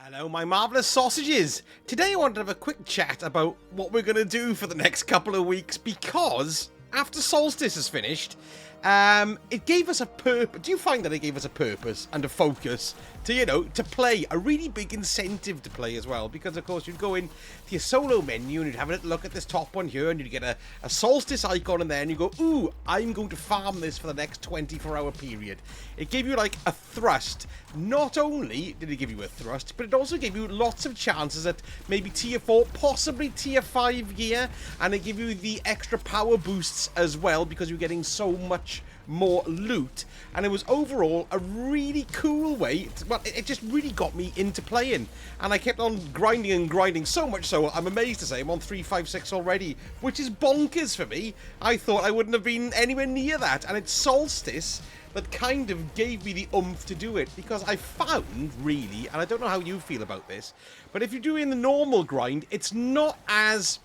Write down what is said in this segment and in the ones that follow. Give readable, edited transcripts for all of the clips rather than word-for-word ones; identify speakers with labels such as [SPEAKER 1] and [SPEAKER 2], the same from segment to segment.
[SPEAKER 1] Hello, my marvellous sausages! Today I want to have a quick chat about what we're going to do for the next couple of weeks because after Solstice is finished, it gave us a purpose. Do you find that it gave us a purpose and a focus to, to play? A really big incentive to play as well, because of course you'd go in to your solo menu and you'd have a little look at this top one here and you'd get a Solstice icon in there and you go, ooh, I'm going to farm this for the next 24-hour period. It gave you like a thrust. Not only did it give you a thrust, but it also gave you lots of chances at maybe tier 4, possibly tier 5 gear, and it gave you the extra power boosts as well because you're getting so much more loot, and it was overall a really cool way well, it just really got me into playing, and I kept on grinding and grinding, so much so I'm amazed to say I'm on 356 already, which is bonkers for me. I thought I wouldn't have been anywhere near that, and it's Solstice that kind of gave me the oomph to do it, because I found, really, and I don't know how you feel about this, but if you're doing the normal grind, it's not as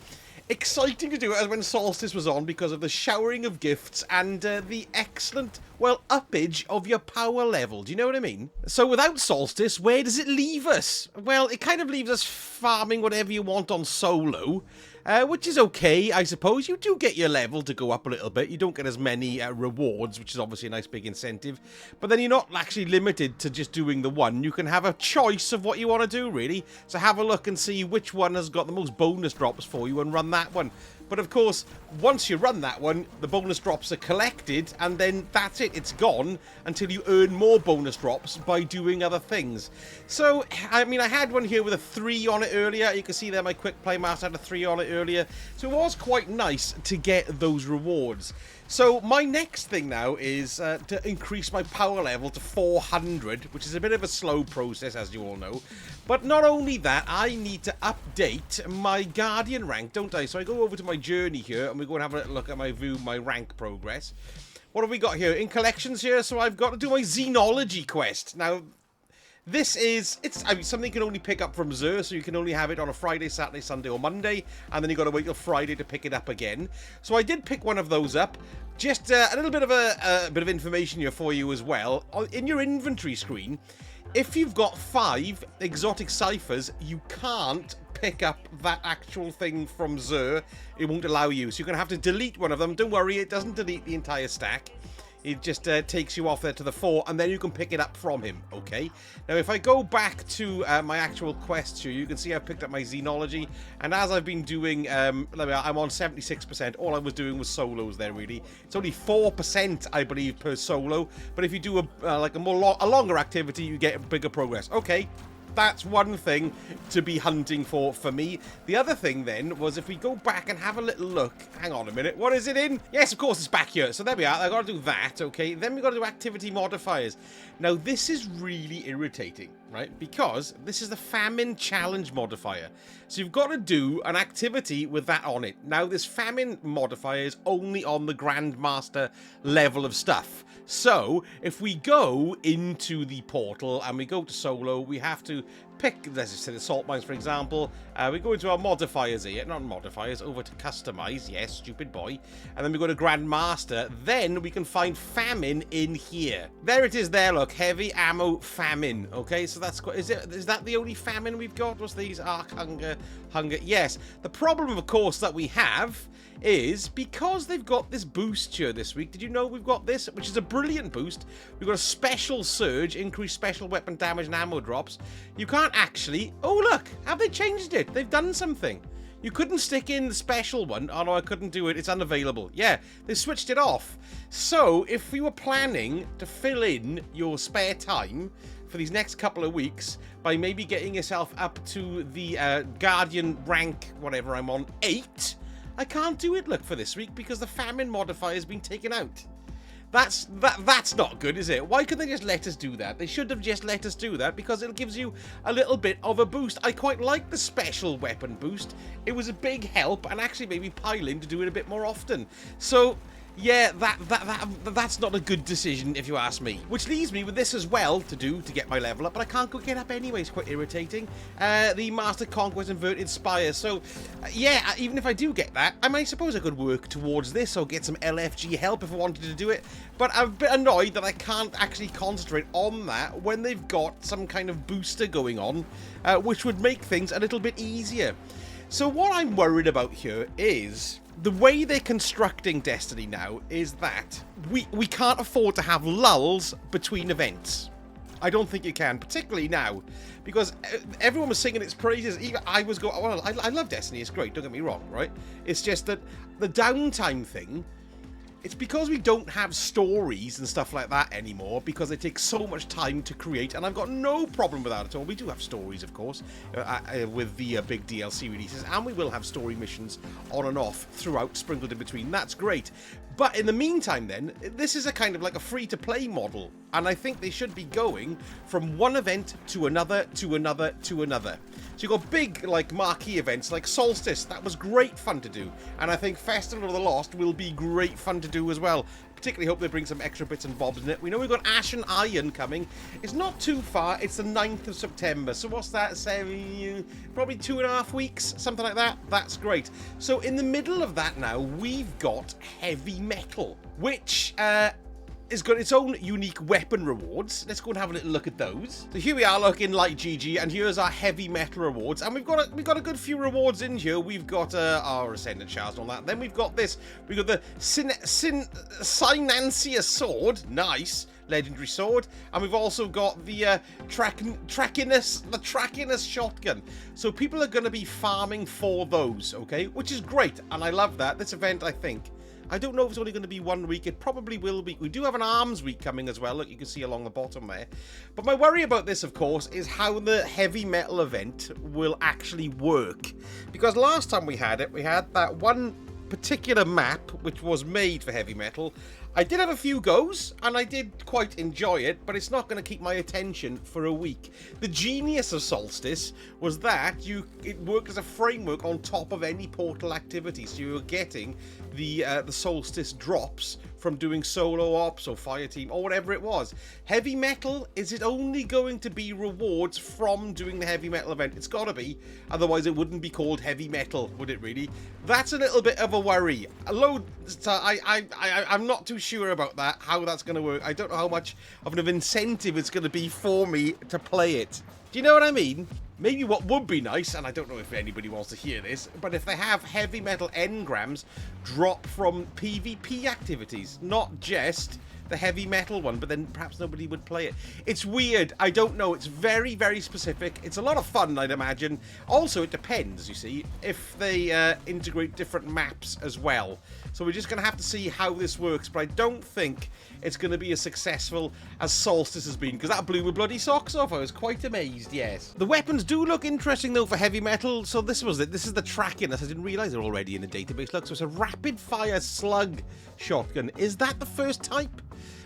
[SPEAKER 1] exciting to do it as when Solstice was on because of the showering of gifts and the excellent, well, uppage of your power level. Do you know what I mean? So without Solstice, where does it leave us? Well, it kind of leaves us farming whatever you want on solo, which is okay, I suppose. You do get your level to go up a little bit. You don't get as many rewards, which is obviously a nice big incentive. But then you're not actually limited to just doing the one. You can have a choice of what you want to do, really. So have a look and see which one has got the most bonus drops for you and run that one. But of course, once you run that one, the bonus drops are collected, and then that's it. It's gone until you earn more bonus drops by doing other things. So, I mean, I had one here with a 3 on it earlier. You can see there my quick play master had a 3 on it earlier. So it was quite nice to get those rewards. So my next thing now is to increase my power level to 400, which is a bit of a slow process, as you all know. But not only that, I need to update my Guardian rank, don't I? So I go over to my journey here, and we go and have a look at my rank progress. What have we got here? In collections here, so I've got to do my Xenology quest. Now, this is, I mean, something you can only pick up from Xur, so you can only have it on a Friday, Saturday, Sunday, or Monday, and then you've got to wait till Friday to pick it up again. So I did pick one of those up. Just a little bit of a bit of information here for you as well. In your inventory screen, if you've got 5 exotic ciphers, you can't pick up that actual thing from Xur. It won't allow you, so you're going to have to delete one of them. Don't worry, it doesn't delete the entire stack. It just takes you off there to the 4, and then you can pick it up from him, okay? Now, if I go back to my actual quest here, you can see I've picked up my Xenology, and as I've been doing, I'm on 76%. All I was doing was solos there, really. It's only 4%, I believe, per solo, but if you do a longer activity, you get bigger progress. Okay. That's one thing to be hunting for me. The other thing then was if we go back and have a little look. Hang on a minute. What is it in? Yes, of course, it's back here. So there we are. I've got to do that, okay? Then we've got to do activity modifiers. Now, this is really irritating, right? Because this is the famine challenge modifier. So you've got to do an activity with that on it. Now, this famine modifier is only on the Grandmaster level of stuff. So, if we go into the portal and we go to solo, we have to pick, let's just say the salt mines, for example. We go into our modifiers here, not modifiers, over to customize, yes, stupid boy. And then we go to Grandmaster. Then we can find famine in here. There it is there, look, heavy ammo famine. Okay, so that's, is that the only famine we've got? What's these? Arc hunger, yes. The problem, of course, that we have is because they've got this boost here this week. Did you know we've got this, which is a brilliant boost? We've got a special surge, increased special weapon damage and ammo drops. You can't actually, oh look, have they changed it? They've done something. You couldn't stick in the special one. Oh no, I couldn't do it, it's unavailable. Yeah, they switched it off. So if we were planning to fill in your spare time for these next couple of weeks by maybe getting yourself up to the Guardian rank, whatever I'm on, 8, I can't do it, look, for this week because the famine modifier has been taken out. That's not good, is it? Why couldn't they just let us do that? They should have just let us do that because it gives you a little bit of a boost. I quite like the special weapon boost. It was a big help and actually made me pile in to do it a bit more often. So, Yeah, that's not a good decision, if you ask me. Which leaves me with this as well to do to get my level up, but I can't go get up anyway. It's quite irritating. The Master Conquest Inverted Spire. So, yeah, even if I do get that, I suppose I could work towards this or get some LFG help if I wanted to do it. But I'm a bit annoyed that I can't actually concentrate on that when they've got some kind of booster going on, which would make things a little bit easier. So what I'm worried about here is the way they're constructing Destiny now is that we can't afford to have lulls between events. I don't think you can, particularly now, because everyone was singing its praises. Even I was going, well, I love Destiny, it's great, don't get me wrong, right? It's just that the downtime thing, it's because we don't have stories and stuff like that anymore, because they take so much time to create, and I've got no problem with that at all. We do have stories, of course, with the big DLC releases, and we will have story missions on and off throughout, sprinkled in between. That's great. But in the meantime then, this is a kind of like a free-to-play model, and I think they should be going from one event to another, to another, to another. So you've got big, like, marquee events like Solstice. That was great fun to do. And I think Festival of the Lost will be great fun to do as well. Particularly hope they bring some extra bits and bobs in it. We know we've got Ash and Iron coming. It's not too far. It's the 9th of September. So what's that? Probably 2.5 weeks, something like that. That's great. So in the middle of that now, we've got Heavy Metal, which it's got its own unique weapon rewards. Let's go and have a little look at those. So here we are looking like GG, and here's our Heavy Metal rewards. And we've got a good few rewards in here. We've got our Ascendant Shards and all that. Then we've got this. We've got the Synancia Sword. Nice. Legendary sword. And we've also got the Trackiness Shotgun. So people are going to be farming for those, okay? Which is great, and I love that. This event, I think, I don't know if it's only going to be 1 week. It probably will be. We do have an arms week coming as well. Look, you can see along the bottom there. But my worry about this, of course, is how the Heavy Metal event will actually work. Because last time we had it, we had that one particular map which was made for Heavy Metal. I did have a few goes, and I did quite enjoy it, but it's not going to keep my attention for a week. The genius of Solstice was that it worked as a framework on top of any portal activity, so you were getting the Solstice drops from doing solo ops or fire team or whatever it was. Heavy Metal, is it only going to be rewards from doing the Heavy Metal event? It's got to be, otherwise it wouldn't be called Heavy Metal, would it really? That's a little bit of a worry. I'm not too sure about that, how that's going to work. I don't know how much of an incentive it's going to be for me to play it. Do you know what I mean? Maybe what would be nice, and I don't know if anybody wants to hear this, but if they have Heavy Metal engrams drop from PvP activities, not just the Heavy Metal one, but then perhaps nobody would play it. It's weird. I don't know. It's very, very specific. It's a lot of fun, I'd imagine. Also, it depends, you see, if they integrate different maps as well. So we're just going to have to see how this works, but I don't think it's going to be as successful as Solstice has been, because that blew my bloody socks off. I was quite amazed, yes. The weapons do look interesting, though, for Heavy Metal. So this was it. This is the Trackiness. I didn't realise they're already in the database. Look, so it's a rapid-fire slug shotgun. Is that the first type?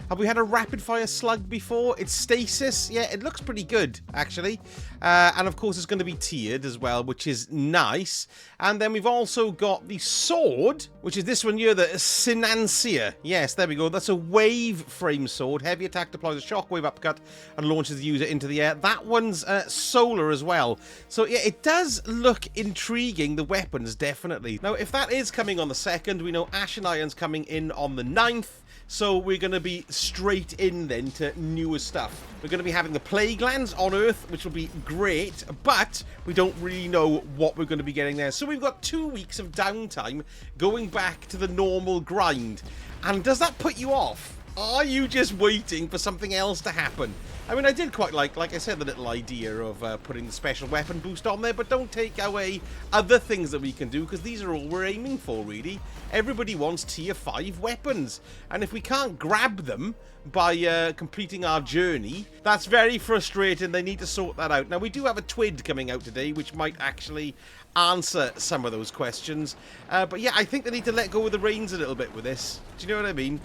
[SPEAKER 1] Have we had a rapid-fire slug before? It's Stasis. Yeah, it looks pretty good, actually. And, of course, it's going to be tiered as well, which is nice. And then we've also got the sword, which is this one here, the Synancia. Yes, there we go. That's a wave frame sword. Heavy attack deploys a shockwave uppercut and launches the user into the air. That one's solar as well. So, yeah, it does look intriguing, the weapons, definitely. Now, if that is coming on the 2nd, we know Ash and Iron's coming in on the 9th. So we're going to be straight in then to newer stuff. We're going to be having the Plague Lands on Earth, which will be great, but we don't really know what we're going to be getting there. So we've got 2 weeks of downtime going back to the normal grind. And does that put you off? Are you just waiting for something else to happen? I mean, I did quite like I said, the little idea of putting the special weapon boost on there, but don't take away other things that we can do, because these are all we're aiming for, really. Everybody wants tier 5 weapons, and if we can't grab them by completing our journey, that's very frustrating. They need to sort that out. Now, we do have a TWID coming out today, which might actually answer some of those questions. But yeah, I think they need to let go of the reins a little bit with this. Do you know what I mean?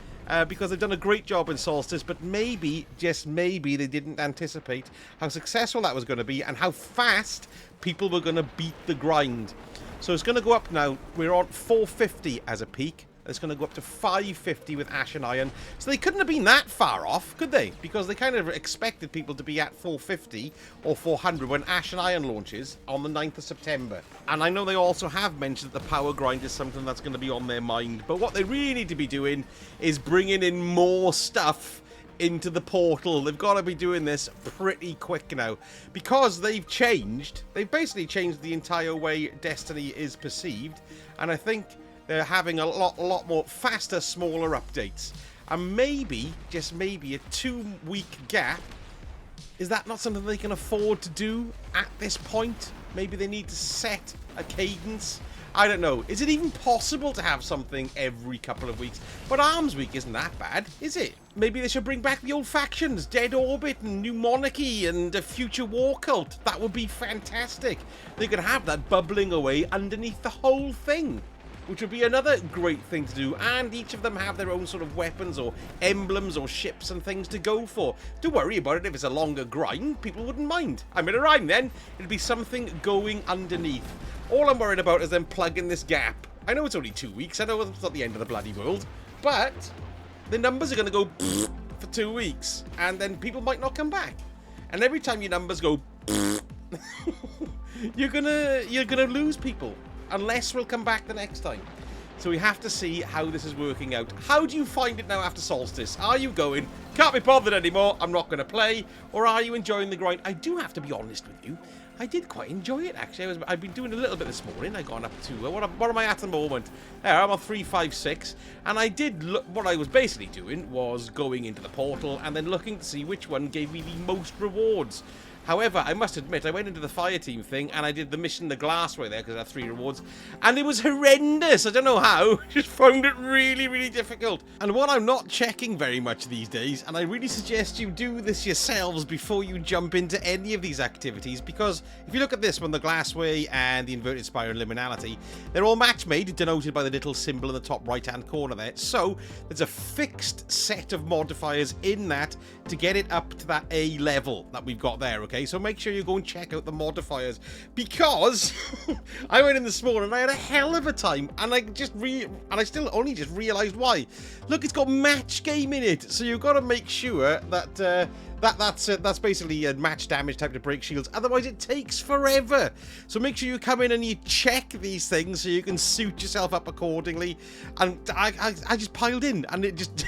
[SPEAKER 1] Because they've done a great job in Solstice, but maybe, just maybe, they didn't anticipate how successful that was going to be and how fast people were going to beat the grind. So it's going to go up now. We're on 450 as a peak. It's going to go up to 550 with Ash and Iron. So they couldn't have been that far off, could they? Because they kind of expected people to be at 450 or 400 when Ash and Iron launches on the 9th of September. And I know they also have mentioned that the power grind is something that's going to be on their mind. But what they really need to be doing is bringing in more stuff into the portal. They've got to be doing this pretty quick now because they've basically changed the entire way Destiny is perceived, and I think they're having a lot more faster, smaller updates. And maybe, just maybe, a 2-week gap, is that not something they can afford to do at this point? Maybe they need to set a cadence. I don't know. Is it even possible to have something every couple of weeks? But Arms Week isn't that bad, is it? Maybe they should bring back the old factions, Dead Orbit and New Monarchy and a Future War Cult. That would be fantastic. They could have that bubbling away underneath the whole thing, which would be another great thing to do, and each of them have their own sort of weapons or emblems or ships and things to go for. Don't worry about it if it's a longer grind, people wouldn't mind. I made a rhyme then. It'd be something going underneath. All I'm worried about is them plugging this gap. I know it's only 2 weeks, I know it's not the end of the bloody world, but the numbers are going to go for 2 weeks, and then people might not come back. And every time your numbers go you're gonna lose people. Unless we'll come back the next time. So we have to see how this is working out. How do you find it now after Solstice? Are you going, can't be bothered anymore, I'm not going to play? Or are you enjoying the grind? I do have to be honest with you. I did quite enjoy it, actually. I've been doing a little bit this morning. I've gone up to, what am I at the moment? There, I'm on 356. And I did, what I was basically doing was going into the portal and then looking to see which one gave me the most rewards. However, I must admit, I went into the fire team thing and I did the mission the glassware there because I had 3 rewards. And it was horrendous. I don't know how. Just found it really, really difficult. And what I'm not checking very much these days, and I really suggest you do this yourselves before you jump into any of these activities, because if you look at this one, the glassware and the inverted spire and liminality, they're all match made, denoted by the little symbol in the top right-hand corner there. So there's a fixed set of modifiers in that to get it up to that A level that we've got there, okay? So make sure you go and check out the modifiers, because I went in this morning and I had a hell of a time, and I still only just realized why. Look, it's got match game in it, so you've got to make sure that that's basically a match damage type to break shields. Otherwise, it takes forever. So make sure you come in and you check these things so you can suit yourself up accordingly. And I just piled in, and it just.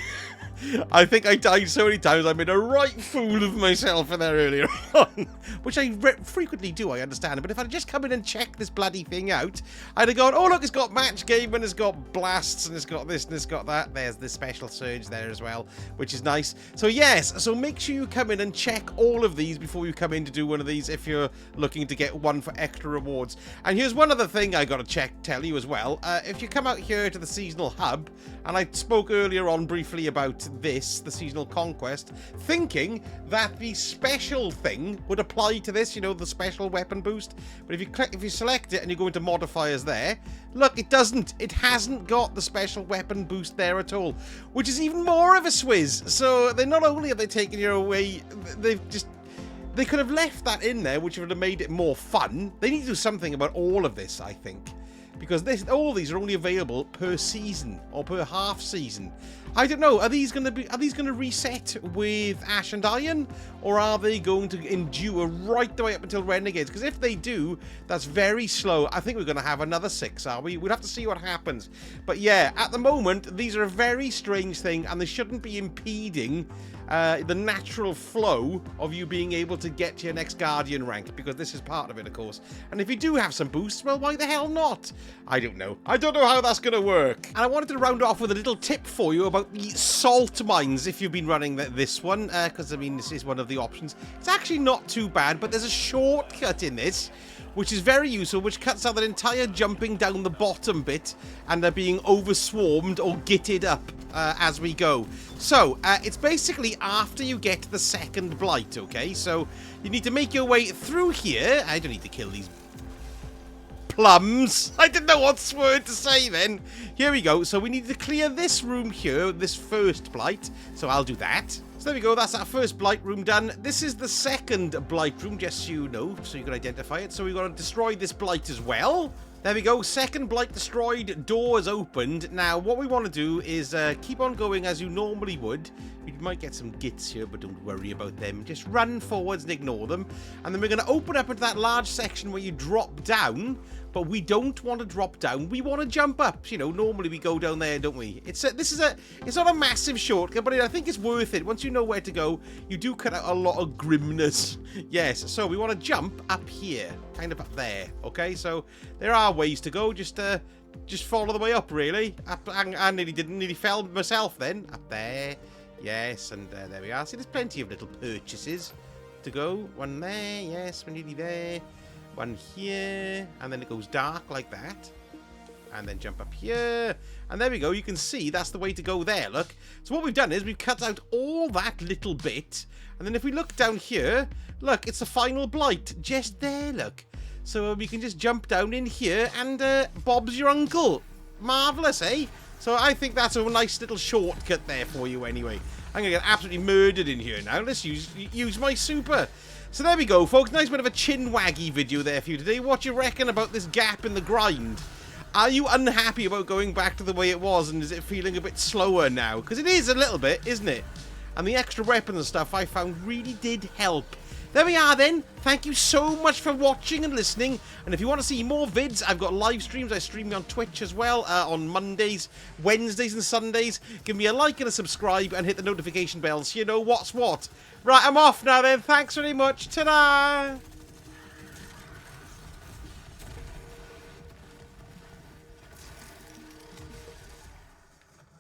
[SPEAKER 1] I think I died so many times I made a right fool of myself in there earlier on. Which I frequently do, I understand. But if I'd just come in and check this bloody thing out, I'd have gone, oh look, it's got match game and it's got blasts and it's got this and it's got that. There's the special surge there as well, which is nice. So yes, so make sure you come in and check all of these before you come in to do one of these if you're looking to get one for extra rewards. And here's one other thing I gotta tell you as well. If you come out here to the seasonal hub, and I spoke earlier on briefly about this, the seasonal conquest, thinking that the special thing would apply to this, you know, the special weapon boost. But if you select it and you go into modifiers there, look, it doesn't. It hasn't got the special weapon boost there at all, which is even more of a swizz. So they not only have they taken you away, they could have left that in there, which would have made it more fun. They need to do something about all of this, I think. Because all these are only available per season or per half season. I don't know. Are these going to reset with Ash and Iron, or are they going to endure right the way up until Renegades? Because if they do, that's very slow. I think we're going to have another 6, are we? We'll have to see what happens. But yeah, at the moment, these are a very strange thing, and they shouldn't be impeding the natural flow of you being able to get to your next Guardian rank, because this is part of it, of course. And if you do have some boosts, well, why the hell not? I don't know. I don't know how that's going to work. And I wanted to round off with a little tip for you about the salt mines, if you've been running this one, because, I mean, this is one of the options. It's actually not too bad, but there's a shortcut in this, which is very useful, which cuts out that entire jumping down the bottom bit and they're being overswarmed or gitted up as we go. So, it's basically after you get the second blight, okay? So, you need to make your way through here. I don't need to kill these plums. I didn't know what word to say then. Here we go. So, we need to clear this room here, this first blight. So, I'll do that. So there we go, that's our first blight room done. This is the second blight room, just so you know, so you can identify it. So we've got to destroy this blight as well. There we go. Second blight destroyed. Door is opened. Now, what we want to do is keep on going as you normally would. You might get some gits here, but don't worry about them. Just run forwards and ignore them. And then we're going to open up into that large section where you drop down. But we don't want to drop down. We want to jump up. You know, normally we go down there, don't we? It's not a massive shortcut, but I think it's worth it. Once you know where to go, you do cut out a lot of grimness. Yes, so we want to jump up here, kind of up there. Okay, so there are ways to go. Just follow the way up, really. Up, I nearly fell myself then. Up there. Yes, and there we are. See, there's plenty of little purchases to go. One there. Yes, we're nearly there. One here, and then it goes dark like that, and then jump up here, and there we go. You can see that's the way to go there. Look, so what we've done is we've cut out all that little bit, and then if we look down here, look, it's the final blight just there. Look, so we can just jump down in here, and Bob's your uncle. Marvelous, eh? So I think that's a nice little shortcut there for you anyway. I'm gonna get absolutely murdered in here now. Let's use my super. So there we go, folks. Nice bit of a chin-waggy video there for you today. What do you reckon about this gap in the grind? Are you unhappy about going back to the way it was, and is it feeling a bit slower now? Because it is a little bit, isn't it? And the extra weapons and stuff I found really did help. There we are then. Thank you so much for watching and listening. And if you want to see more vids, I've got live streams. I stream on Twitch as well on Mondays, Wednesdays and Sundays. Give me a like and a subscribe and hit the notification bell so you know what's what. Right, I'm off now then. Thanks very much. Ta-da!